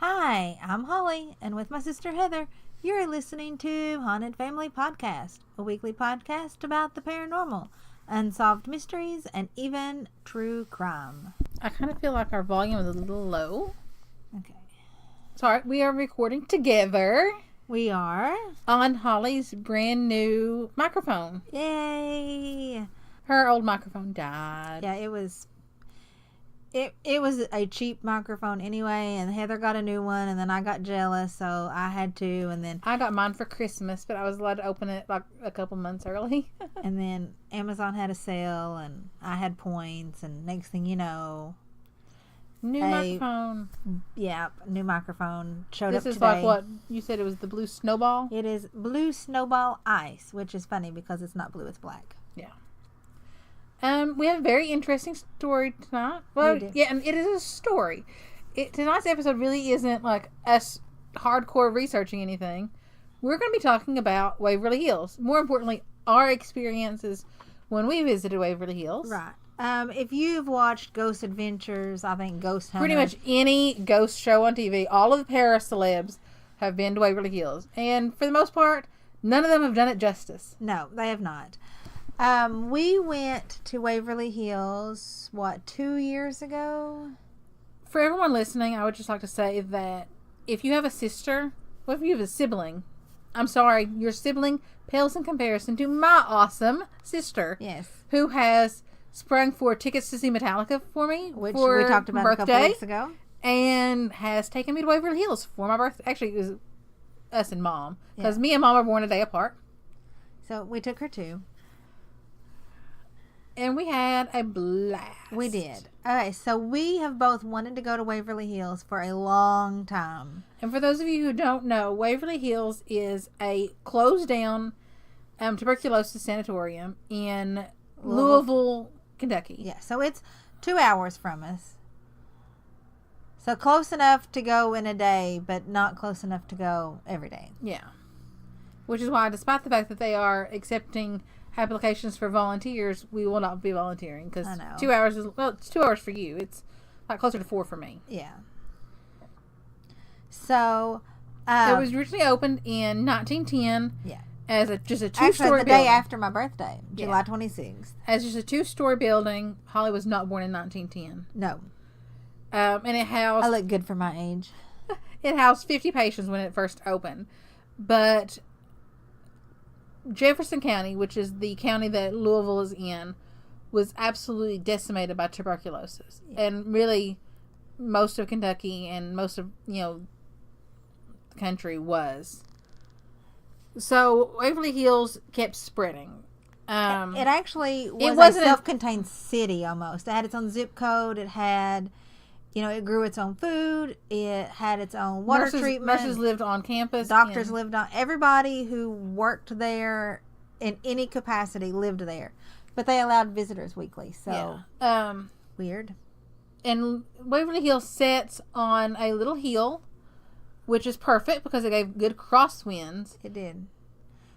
Hi, I'm Holly, and with my sister Heather, you're listening to Haunted Family Podcast, a weekly podcast about the paranormal, unsolved mysteries, and even true crime. I kind of feel like our volume is a little low. Okay. Sorry, we are recording together We are. on Holly's brand new microphone. Yay! Her old microphone died. Yeah, it was a cheap microphone anyway, and Heather got a new one, and then I got jealous, so I had to, and then I got mine for Christmas, but I was allowed to open it like a couple months early. and then Amazon had a sale, and I had points, and next thing you know, New microphone. yeah, new microphone showed This up is today. like what you said. It was the blue snowball. It is blue snowball ice, which is funny because it's not blue, it's black. Yeah. We have a very interesting story tonight. Well, We do. yeah, and it is a story. Tonight's episode really isn't like us hardcore researching anything. We're going to be talking about Waverly Hills. More importantly, our experiences when we visited Waverly Hills. Right. If you've watched Ghost Adventures, I think Ghost Hunter. Pretty much any ghost show on TV, all of the para-celebs have been to Waverly Hills. And for the most part, none of them have done it justice. No, they have not. We went to Waverly Hills, 2 years ago? For everyone listening, I would just like to say that if you have a sister, or if you have a sibling, I'm sorry, your sibling pales in comparison to my awesome sister. Yes. Who has sprung for tickets to see Metallica for me. Which for we talked about birthday, a couple weeks ago. And has taken me to Waverly Hills for my birthday. Actually, it was us and Mom. Because Yeah. me and Mom are born a day apart. So we took her too. And we had a blast. We did. Okay, so we have both wanted to go to Waverly Hills for a long time. And for those of you who don't know, Waverly Hills is a closed down tuberculosis sanatorium in Louisville, Kentucky. Yeah, so it's 2 hours from us. So close enough to go in a day, but not close enough to go every day. Yeah. Which is why, despite the fact that they are accepting applications for volunteers, we will not be volunteering. Because 2 hours is, well, it's 2 hours for you. It's like closer to 4 for me. Yeah. So, it was originally opened in 1910. Yeah. As just a actually two-story the building. day after my birthday, July 26th. As just a two-story building. Holly was not born in 1910. No. And it housed... I look good for my age. It housed 50 patients when it first opened. But Jefferson County, which is the county that Louisville is in, was absolutely decimated by tuberculosis. Yeah. And really, most of Kentucky and most of, the country was. So, Waverly Hills kept spreading. It actually was a self-contained city almost. It had its own zip code. It had... it grew its own food. It had its own water treatment. Nurses lived on campus. Doctors lived on... Everybody who worked there in any capacity lived there. But they allowed visitors weekly, so... Yeah. Weird. And Waverly Hills sits on a little hill, which is perfect because it gave good crosswinds. It did.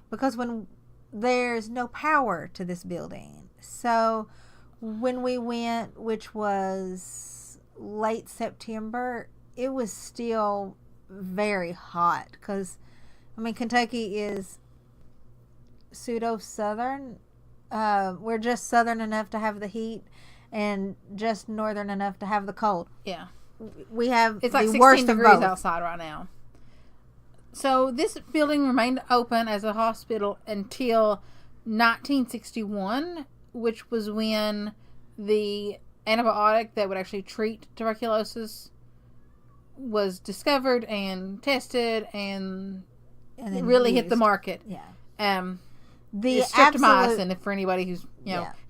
Because when there's no power to this building. So when we went, which was... late September, it was still very hot because Kentucky is pseudo-southern. We're just southern enough to have the heat and just northern enough to have the cold. Yeah. We have it's like the 16 worst degrees of both. Outside right now. So this building remained open as a hospital until 1961, which was when the antibiotic that would actually treat tuberculosis was discovered and tested and it really hit the market. Yeah. The streptomycin, for anybody who's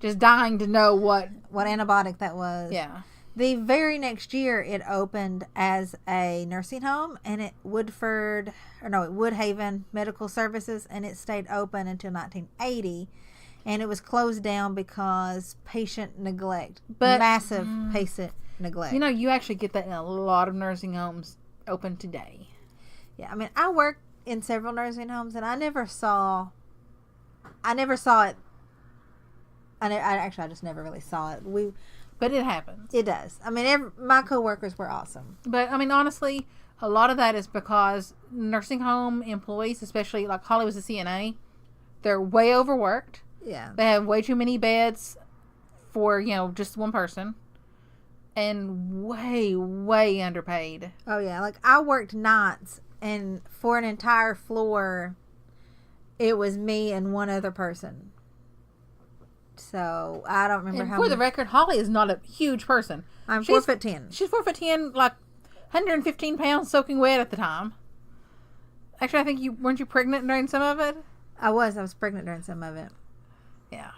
just dying to know what antibiotic that was. Yeah. The very next year, it opened as a nursing home, and it Woodhaven Medical Services, and it stayed open until 1980. And it was closed down because patient neglect. Massive patient neglect. You actually get that in a lot of nursing homes open today. Yeah, I worked in several nursing homes, and I never saw it. I just never really saw it. But it happens. It does. My coworkers were awesome. But, honestly, A lot of that is because nursing home employees, especially like Holly was a CNA, they're way overworked. Yeah. They have way too many beds for, just one person. And way, way underpaid. Oh, yeah. Like, I worked nights, and for an entire floor, it was me and one other person. So, I don't remember and how for the record, Holly is not a huge person. I'm 4'10". She's 4'10", like 115 pounds soaking wet at the time. Actually, I think weren't you pregnant during some of it? I was pregnant during some of it. Yeah.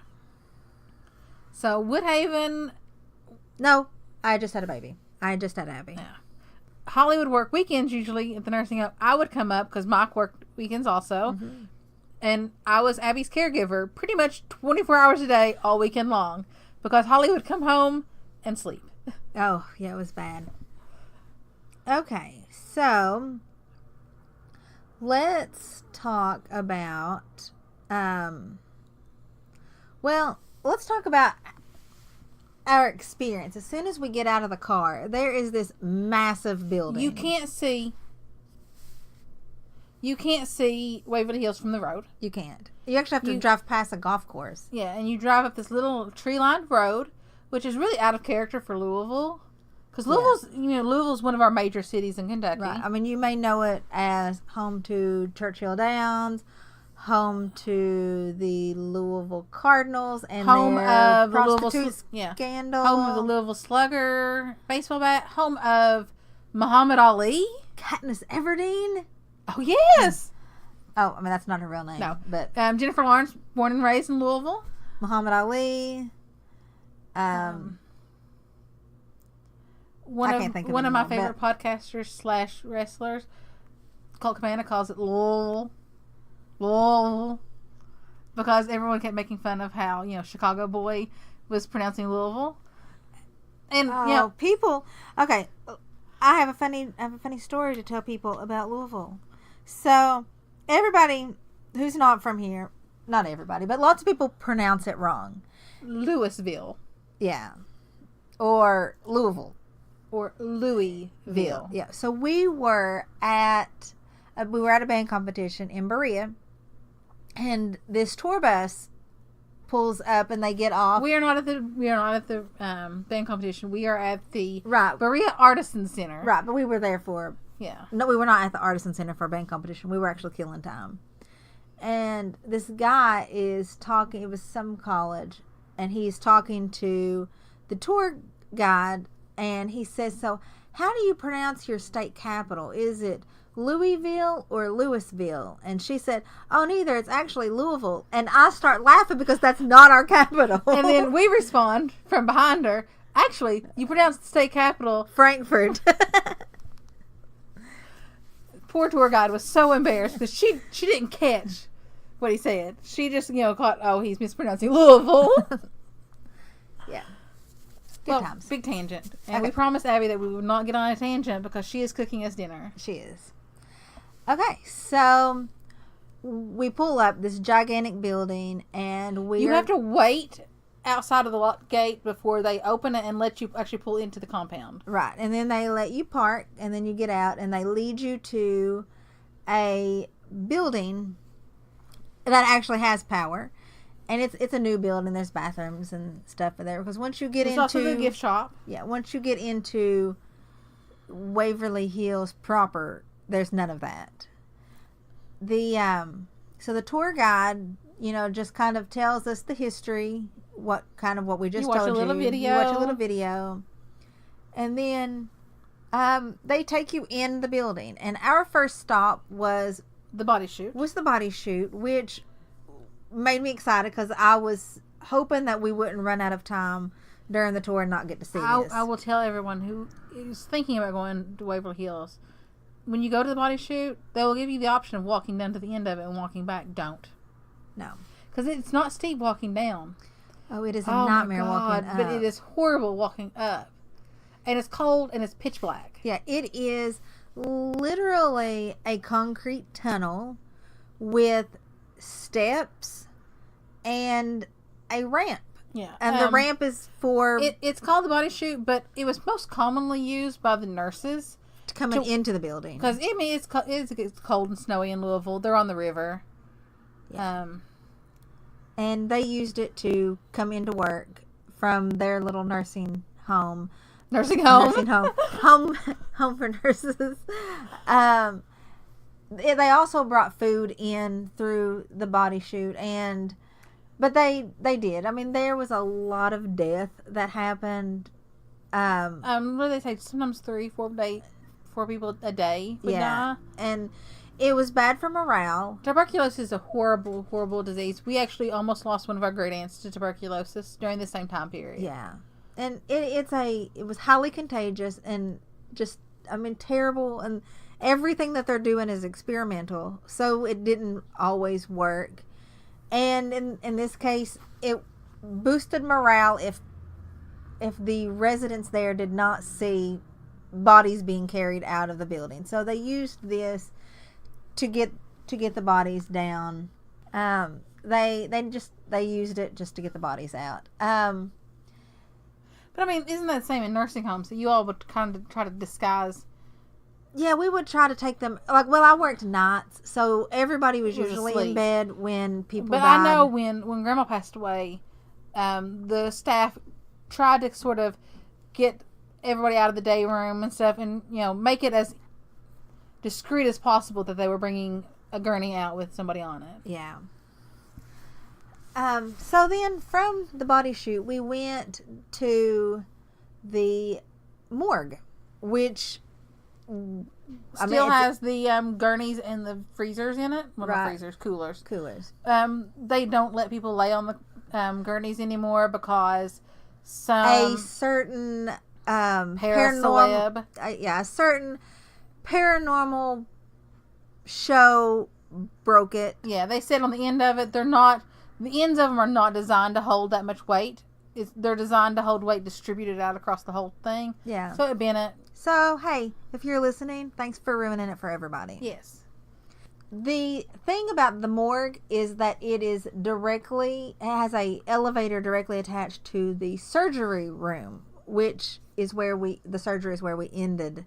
So, Woodhaven... No, I just had a baby. I just had Abby. Yeah. Holly would work weekends usually at the nursing home. I would come up because Mike worked weekends also. Mm-hmm. And I was Abby's caregiver pretty much 24 hours a day all weekend long because Holly would come home and sleep. Oh, yeah, it was bad. Okay, so let's talk about, let's talk about our experience. As soon as we get out of the car, there is this massive building. You can't see Waverly Hills from the road. You can't. You actually have to drive past a golf course. Yeah, and you drive up this little tree-lined road, which is really out of character for Louisville. Because Louisville's one of our major cities in Kentucky. Right. I mean, you may know it as home to Churchill Downs, home to the Louisville Cardinals, and home of the Louisville scandal. Home of the Louisville Slugger baseball bat. Home of Muhammad Ali. Katniss Everdeen. Oh, yes. Oh, I mean, that's not her real name. No. But Jennifer Lawrence, born and raised in Louisville. Muhammad Ali. One of my favorite podcasters / wrestlers, Colt Cabana, calls it Louisville, because everyone kept making fun of how Chicago boy was pronouncing Louisville, and people. Okay, I have a funny story to tell people about Louisville. So everybody who's not from here, not everybody, but lots of people pronounce it wrong. Louisville. Yeah. Or Louisville. Or Louisville. Yeah. So we were at a band competition in Berea, and this tour bus pulls up and they get off. We are not at the band competition. We are at the right. Berea Artisan Center. Right, but we were there for No, we were not at the Artisan Center for a band competition. We were actually killing time. And this guy is talking, it was some college, and he's talking to the tour guide, and he says, so how do you pronounce your state capital? Is it Louisville or Louisville? And she said, oh, neither. It's actually Louisville. And I start laughing because that's not our capital. And then we respond from behind her, actually, you pronounce the state capital Frankfurt. Poor tour guide was so embarrassed because she didn't catch what he said. She just, caught, oh, he's mispronouncing Louisville. Yeah. Good times. Big tangent. And we promised Abby that we would not get on a tangent because she is cooking us dinner. She is. Okay, so we pull up this gigantic building, and you have to wait outside of the gate before they open it and let you actually pull into the compound. Right, and then they let you park, and then you get out, and they lead you to a building that actually has power. And it's a new building. There's bathrooms and stuff there. Because once you get into... There's also the gift shop. Yeah, once you get into Waverly Hills proper, there's none of that. So the tour guide, just kind of tells us the history, what we just told you. You watch a little video. And then they take you in the building. And our first stop was... The body shoot. Which... made me excited because I was hoping that we wouldn't run out of time during the tour and not get to see this. I will tell everyone who is thinking about going to Waverly Hills, when you go to the body shoot, they will give you the option of walking down to the end of it and walking back. Don't. No. Because it's not steep walking down. Oh, it is a nightmare walking up. But it is horrible walking up. And it's cold and it's pitch black. Yeah, it is literally a concrete tunnel with steps and a ramp. Yeah. And the ramp is for... It's called the body chute, but it was most commonly used by the nurses coming into the building. Because, I mean, it's cold and snowy in Louisville. They're on the river. Yeah. And they used it to come into work from their little nursing home. Nursing home for nurses. They also brought food in through the body chute, but they did. I mean, there was a lot of death that happened. What do they say? Sometimes 4 people a day would die. And it was bad for morale. Tuberculosis is a horrible, horrible disease. We actually almost lost one of our great aunts to tuberculosis during the same time period. Yeah. And it was highly contagious and just, I mean, terrible. And everything that they're doing is experimental. So it didn't always work. And in this case, it boosted morale if the residents there did not see bodies being carried out of the building. So they used this to get the bodies down. They used it just to get the bodies out. But I mean, isn't that the same in nursing homes? That you all would kind of try to disguise? Yeah, we would try to take them. I worked nights, so everybody was usually asleep in bed when people died. But I know when Grandma passed away, the staff tried to sort of get everybody out of the day room and stuff, and make it as discreet as possible that they were bringing a gurney out with somebody on it. Yeah. So then from the body chute, we went to the morgue, which still has the gurneys and the freezers in it. Well, right. Not freezers, coolers. They don't let people lay on the gurneys anymore because a certain paranormal, a certain paranormal show broke it. Yeah, they said on the end of it, the ends of them are not designed to hold that much weight. They're designed to hold weight distributed out across the whole thing. Yeah. So it bent it. So, hey, if you're listening, thanks for ruining it for everybody. Yes. The thing about the morgue is that it has a elevator directly attached to the surgery room, which is the surgery is where we ended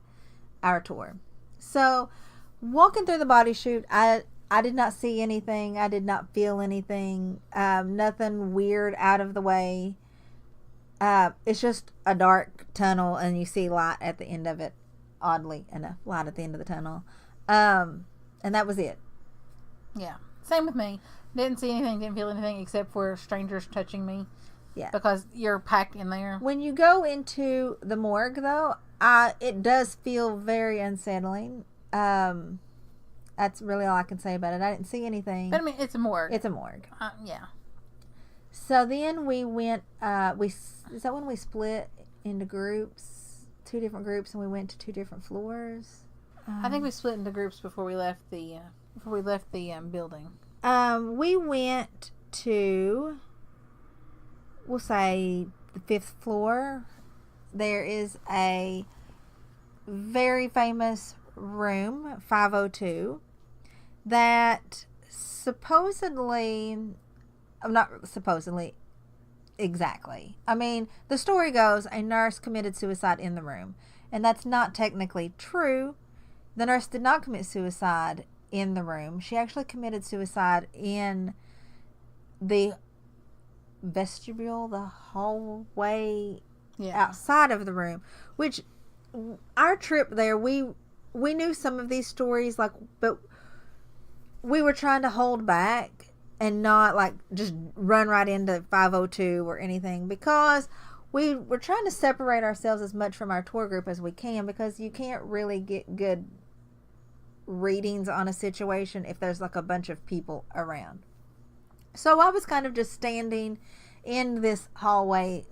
our tour. So, walking through the body chute, I did not see anything. I did not feel anything. Nothing weird out of the way. It's just a dark tunnel, and you see light at the end of it. Oddly enough, light at the end of the tunnel. And that was it. Yeah. Same with me. Didn't see anything, didn't feel anything except for strangers touching me. Yeah. Because you're packed in there. When you go into the morgue, though, it does feel very unsettling. That's really all I can say about it. I didn't see anything. But I mean, it's a morgue. It's a morgue. Yeah. So then we went, is that when we split into groups, 2 different groups, and we went to 2 different floors? I think we split into groups before we left the building. We went to, we'll say, the 5th floor. There is a very famous room, 502, that exactly. I mean, the story goes a nurse committed suicide in the room, and that's not technically true. The nurse did not commit suicide in the room. She actually committed suicide in the vestibule, the hallway outside of the room, which our trip there, we knew some of these stories, but we were trying to hold back and not just run right into 502 or anything, because we were trying to separate ourselves as much from our tour group as we can, because you can't really get good readings on a situation if there's a bunch of people around. So I was kind of just standing in this hallway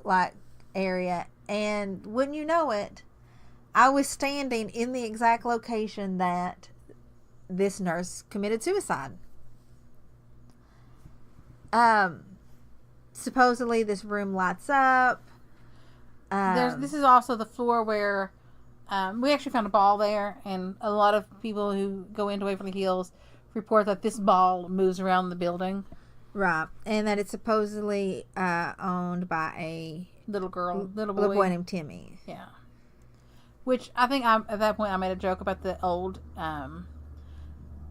area, and wouldn't you know it, I was standing in the exact location that this nurse committed suicide. Supposedly this room lights up. This is also the floor where we actually found a ball there, and a lot of people who go into Waverly Hills report that this ball moves around the building. Right, and that it's supposedly owned by a little boy named Timmy. Yeah. Which I think at that point I made a joke about the old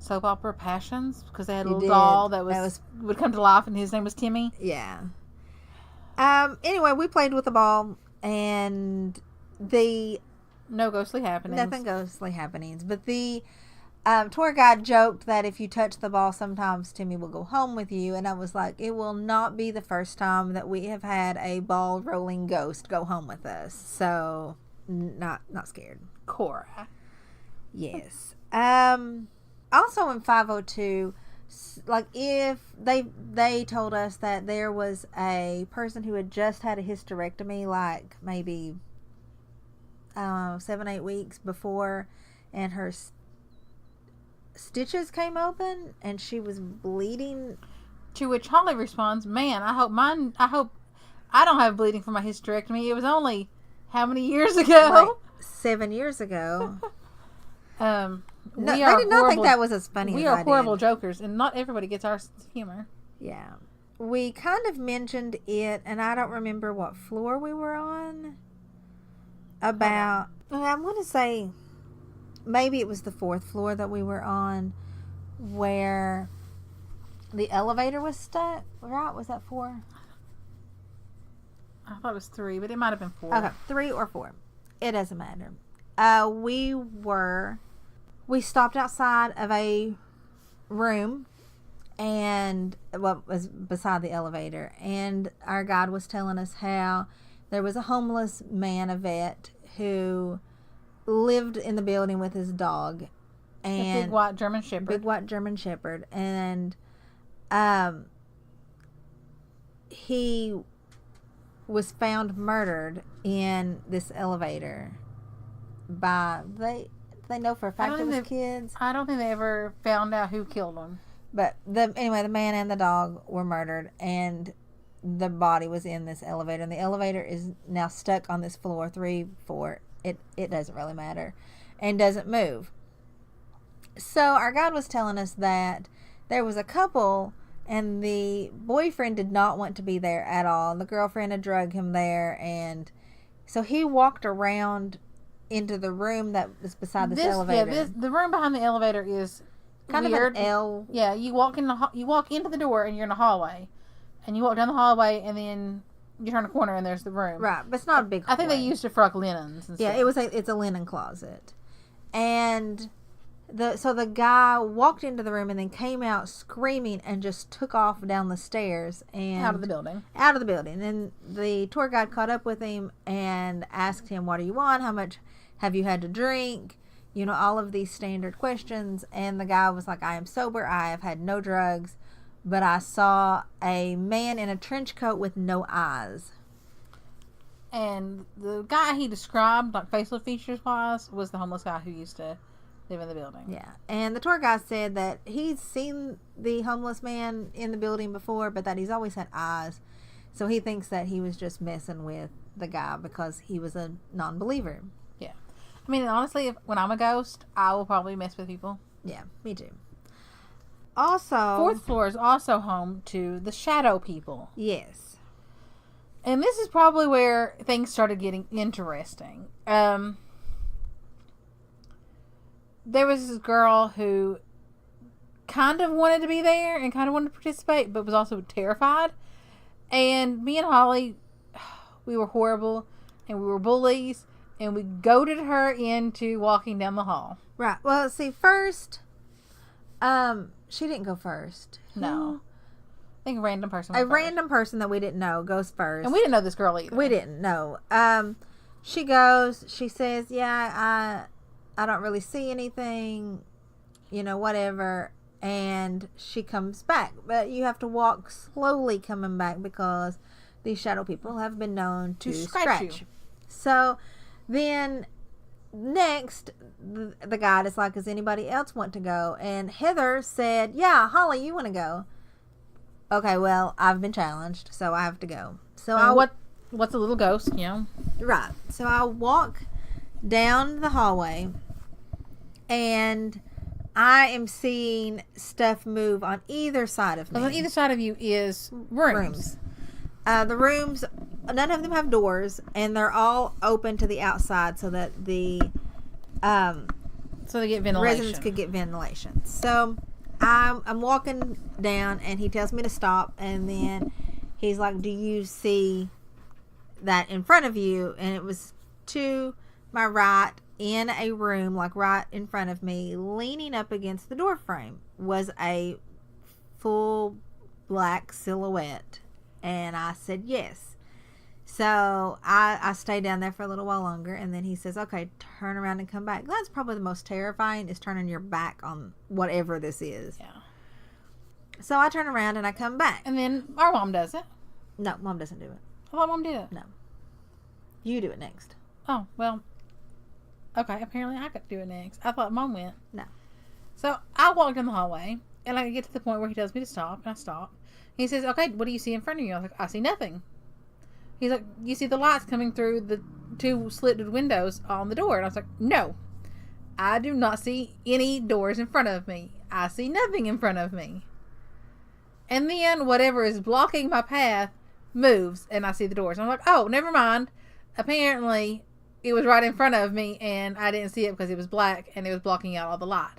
soap opera Passions, because they had a little doll that would come to life, and his name was Timmy. Yeah. Anyway, we played with the ball, and no ghostly happenings. Nothing ghostly happenings. But the tour guide joked that if you touch the ball, sometimes Timmy will go home with you. And I was like, it will not be the first time that we have had a ball rolling ghost go home with us. So, not scared. Cora. Yes. Also in 502, like, if they told us that there was a person who had just had a hysterectomy, like maybe 7-8 weeks before, and her stitches came open and she was bleeding. To which Holly responds, "Man, I hope I don't have bleeding from my hysterectomy. It was only how many years ago? Like 7 years ago." No, I did not think that was as funny as I did. We are horrible jokers, and not everybody gets our sense of humor. Yeah. We kind of mentioned it, and I don't remember what floor we were on. I want to say maybe it was the 4th floor that we were on, where the elevator was stuck. Right? Was that 4? I thought it was 3, but it might have been 4. Okay, 3 or 4. It doesn't matter. We stopped outside of a room, and what was beside the elevator, and our guide was telling us how there was a homeless man, a vet, who lived in the building with his dog, and a big white German Shepherd, and he was found murdered in this elevator by they know for a fact it was kids. I don't think they ever found out who killed them. But anyway, the man and the dog were murdered, and the body was in this elevator. And the elevator is now stuck on this floor, 3, 4. It doesn't really matter, and doesn't move. So our guide was telling us that there was a couple, and the boyfriend did not want to be there at all. The girlfriend had drugged him there, and so he walked around into the room that was beside this elevator. Yeah, the room behind the elevator is kind weird. Of an L. Yeah, you walk into the door and you're in a hallway, and you walk down the hallway and then you turn a corner and there's the room. Right, but it's not a big hallway. I think they used it for like linens and stuff. Yeah, it's a linen closet, and so the guy walked into the room and then came out screaming and just took off down the stairs and out of the building. And the tour guide caught up with him and asked him, "What do you want? How much have you had to drink?" You know, all of these standard questions. And the guy was like, "I am sober. I have had no drugs, but I saw a man in a trench coat with no eyes." And the guy he described, like facial features wise, was the homeless guy who used to live in the building. Yeah. And the tour guide said that he's seen the homeless man in the building before, but that he's always had eyes. So he thinks that he was just messing with the guy because he was a non-believer. Yeah. I mean, honestly, when I'm a ghost, I will probably mess with people. Yeah, me too. Also, 4th floor is also home to the shadow people. Yes. And this is probably where things started getting interesting. There was this girl who kind of wanted to be there and kind of wanted to participate, but was also terrified. And me and Holly, we were horrible, and we were bullies, and we goaded her into walking down the hall. Right. Well, see, first, she didn't go first. No. I think a random person went first. Random person that we didn't know goes first. And we didn't know this girl either. We didn't know. She goes, she says, "Yeah, I don't really see anything, you know, whatever." And she comes back. But you have to walk slowly coming back because these shadow people have been known to scratch you. So then next, the guide is like, "Does anybody else want to go?" And Heather said, "Yeah, Holly, you want to go?" Okay, well, I've been challenged, so I have to go. So what's a little ghost, you know? Right. So I walk down the hallway, and I am seeing stuff move on either side of me. On either side of you is rooms. The rooms none of them have doors, and they're all open to the outside so that the so they get ventilation. residents could get ventilation. So I'm walking down, and he tells me to stop, and then he's like, do you see that in front of you? And it was to my right, in a room, like right in front of me, leaning up against the door frame, was a full black silhouette. And I said yes. So I stayed down there for a little while longer, and then he says, okay, turn around and come back. That's probably the most terrifying, is turning your back on whatever this is. Yeah. So I turn around and I come back. And then our mom does it. No, Mom doesn't do it. I thought Mom did it. No. You do it next. Oh, well. Okay, apparently I could do it next. I thought Mom went. No. So I walked in the hallway, and I get to the point where he tells me to stop, and I stop. He says, okay, what do you see in front of you? I was like, I see nothing. He's like, you see the lights coming through the 2 slitted windows on the door. And I was like, no, I do not see any doors in front of me. I see nothing in front of me. And then whatever is blocking my path moves, and I see the doors. I'm like, oh, never mind. Apparently, it was right in front of me, and I didn't see it because it was black, and it was blocking out all the light.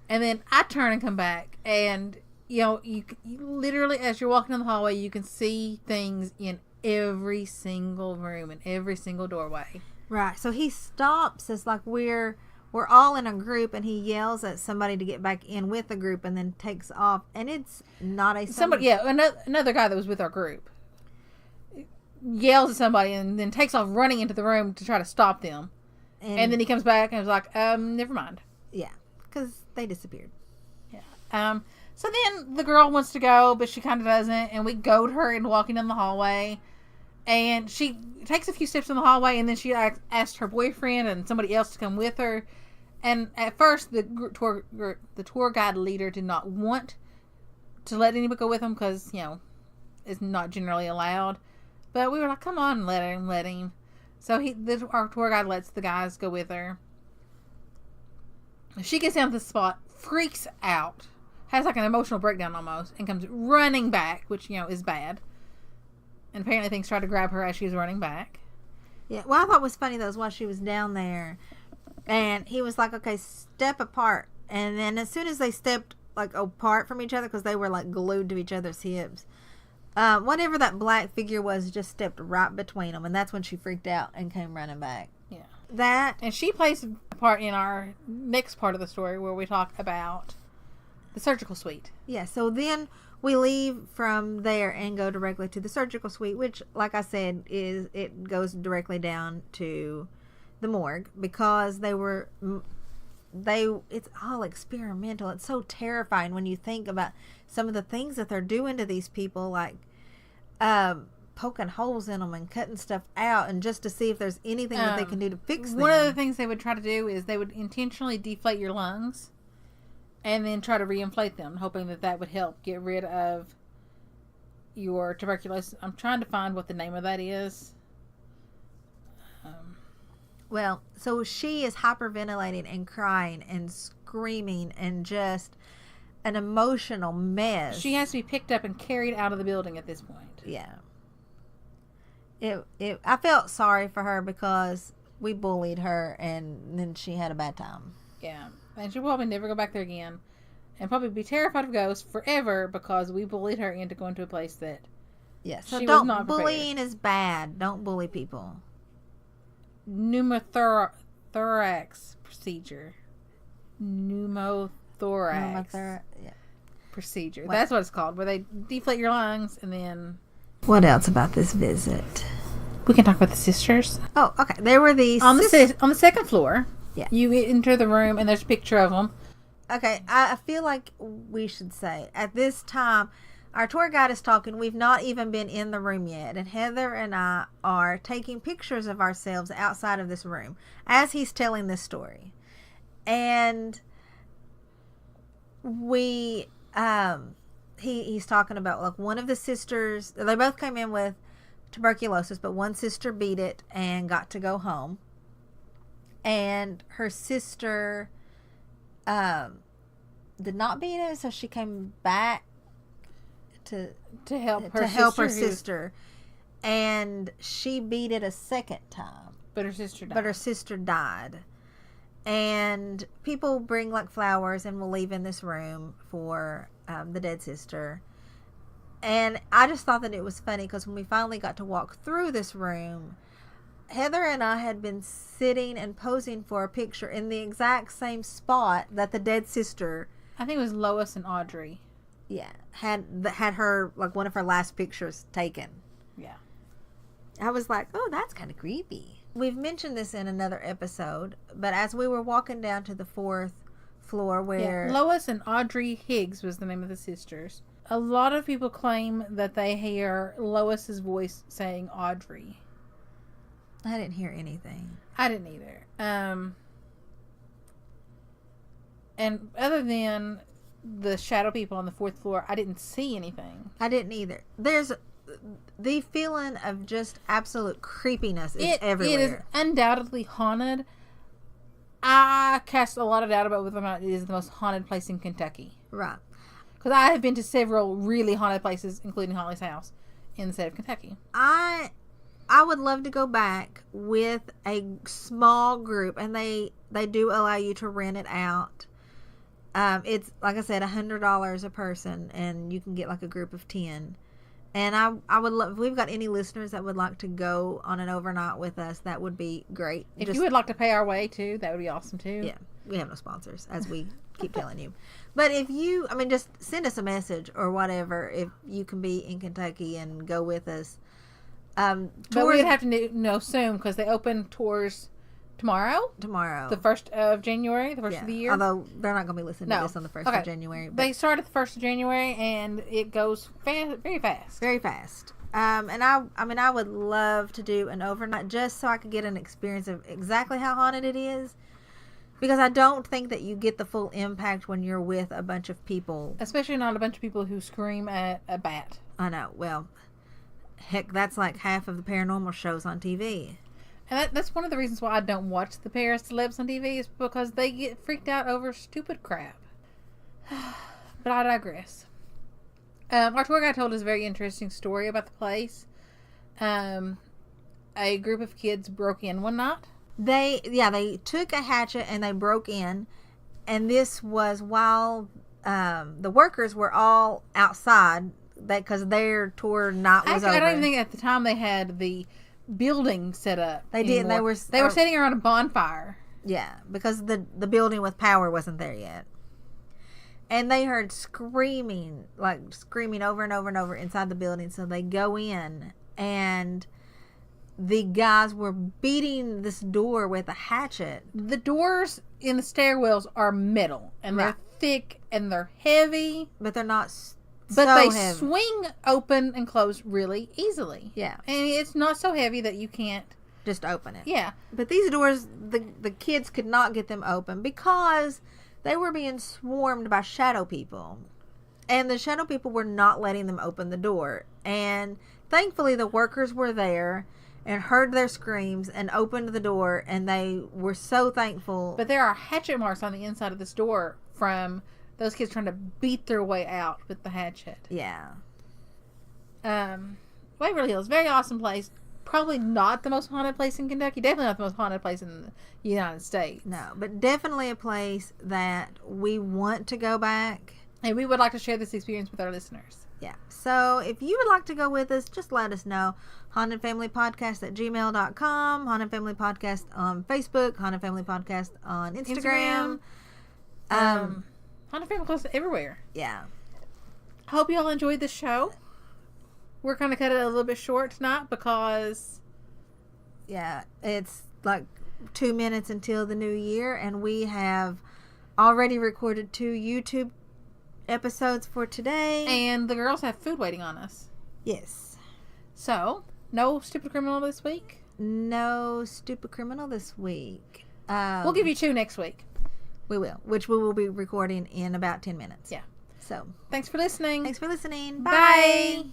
And then I turn and come back, and you literally, as you're walking in the hallway, you can see things in every single room and every single doorway. Right. So he stops. It's like we're all in a group, and he yells at somebody to get back in with the group, and then takes off. And it's not a somebody. Yeah, another guy that was with our group yells at somebody and then takes off running into the room to try to stop them. And then he comes back and was like, never mind. Yeah, because they disappeared. Yeah. So then the girl wants to go, but she kind of doesn't, and we goad her into walking in the hallway. And she takes a few steps in the hallway, and then she asked her boyfriend and somebody else to come with her. And at first, the tour guide leader did not want to let anybody go with them because, it's not generally allowed. But we were like, come on, let him. So our tour guide lets the guys go with her. She gets down to the spot, freaks out, has like an emotional breakdown almost, and comes running back, which, is bad. And apparently things tried to grab her as she was running back. Yeah, what I thought was funny, though, is while she was down there, and he was like, okay, step apart. And then as soon as they stepped, like, apart from each other, because they were, like, glued to each other's hips, whatever that black figure was just stepped right between them. And that's when she freaked out and came running back. Yeah. And she plays a part in our next part of the story where we talk about the surgical suite. Yeah, so then we leave from there and go directly to the surgical suite, which, like I said, it goes directly down to the morgue, because it's all experimental. It's so terrifying when you think about some of the things that they're doing to these people, like poking holes in them and cutting stuff out, and just to see if there's anything that they can do to fix them. One of the things they would try to do is they would intentionally deflate your lungs and then try to reinflate them, hoping that would help get rid of your tuberculosis. I'm trying to find what the name of that is. Well, so she is hyperventilating and crying and screaming and just an emotional mess. She has to be picked up and carried out of the building at this point. Yeah. I felt sorry for her because we bullied her, and then she had a bad time. Yeah. And she'll probably never go back there again. And probably be terrified of ghosts forever because we bullied her into going to a place that so she don't, was not prepared. Bullying is bad. Don't bully people. Pneumothorax procedure. Procedure. What? That's what it's called, where they deflate your lungs and then... What else about this visit? We can talk about the sisters. Oh, okay. There were these... On the second floor. Yeah. You enter the room and there's a picture of them. Okay. I feel like we should say, at this time, our tour guide is talking. We've not even been in the room yet. And Heather and I are taking pictures of ourselves outside of this room as he's telling this story. And we... he's talking about, like, one of the sisters, they both came in with tuberculosis, but one sister beat it and got to go home, and her sister did not beat it, so she came back to help her sister, and she beat it a second time. But her sister died. And people bring like flowers and will leave in this room for the dead sister. And I just thought that it was funny because when we finally got to walk through this room, Heather and I had been sitting and posing for a picture in the exact same spot that the dead sister, I think it was Lois and Audrey. Yeah, had her, like, one of her last pictures taken. Yeah. I was like, oh, that's kind of creepy. We've mentioned this in another episode, but as we were walking down to the 4th floor where... Yeah, Lois and Audrey Higgs was the name of the sisters. A lot of people claim that they hear Lois's voice saying Audrey. I didn't hear anything. I didn't either. And other than the shadow people on the 4th floor, I didn't see anything. I didn't either. There's the feeling of just absolute creepiness is everywhere. It is undoubtedly haunted. I cast a lot of doubt about whether or not it is the most haunted place in Kentucky. Right. Because I have been to several really haunted places, including Holly's house, in the state of Kentucky. I would love to go back with a small group, and they do allow you to rent it out. It's, like I said, $100 a person, and you can get like a group of 10. And I would love, if we've got any listeners that would like to go on an overnight with us, that would be great. If you would like to pay our way too, that would be awesome too. Yeah, we have no sponsors, as we keep telling you. But if you, just send us a message or whatever if you can be in Kentucky and go with us. But we'd have to know soon because they open tours tomorrow. The 1st of January, the 1st of the year. Although they're not going to be listening to this on the 1st of January. But they start at the 1st of January and it goes very fast. Very fast. And I would love to do an overnight just so I could get an experience of exactly how haunted it is. Because I don't think that you get the full impact when you're with a bunch of people. Especially not a bunch of people who scream at a bat. I know. Well, heck, that's like half of the paranormal shows on TV. And that's one of the reasons why I don't watch the Paris celebs on TV is because they get freaked out over stupid crap. But I digress. Our tour guide told us a very interesting story about the place. A group of kids broke in one night. They took a hatchet and they broke in, and this was while the workers were all outside because their tour night was over. I don't even think at the time they had the building set up. They didn't. They were sitting around a bonfire. Yeah, because the building with power wasn't there yet. And they heard screaming over and over and over inside the building. So they go in, and the guys were beating this door with a hatchet. The doors in the stairwells are metal, and they're thick and they're heavy. But they're not heavy. Swing open and close really easily. Yeah. And it's not so heavy that you can't just open it. Yeah. But these doors, the kids could not get them open because they were being swarmed by shadow people. And the shadow people were not letting them open the door. And thankfully the workers were there and heard their screams and opened the door, and they were so thankful. But there are hatchet marks on the inside of this door from those kids trying to beat their way out with the hatchet. Yeah. Waverly Hills, very awesome place. Probably not the most haunted place in Kentucky. Definitely not the most haunted place in the United States. No, but definitely a place that we want to go back. And we would like to share this experience with our listeners. Yeah. So if you would like to go with us, just let us know. hauntedfamilypodcast@gmail.com, Haunted Family Podcast on Facebook, Haunted Family Podcast on Instagram. Haunted Family Podcast everywhere. Yeah. I hope you all enjoyed the show. We're going to cut it a little bit short tonight because... Yeah, it's like 2 minutes until the new year, and we have already recorded 2 YouTube episodes for today. And the girls have food waiting on us. Yes. So, no Stupid Criminal this week? No Stupid Criminal this week. We'll give you 2 next week. We will, which we will be recording in about 10 minutes. Yeah. So, thanks for listening. Bye.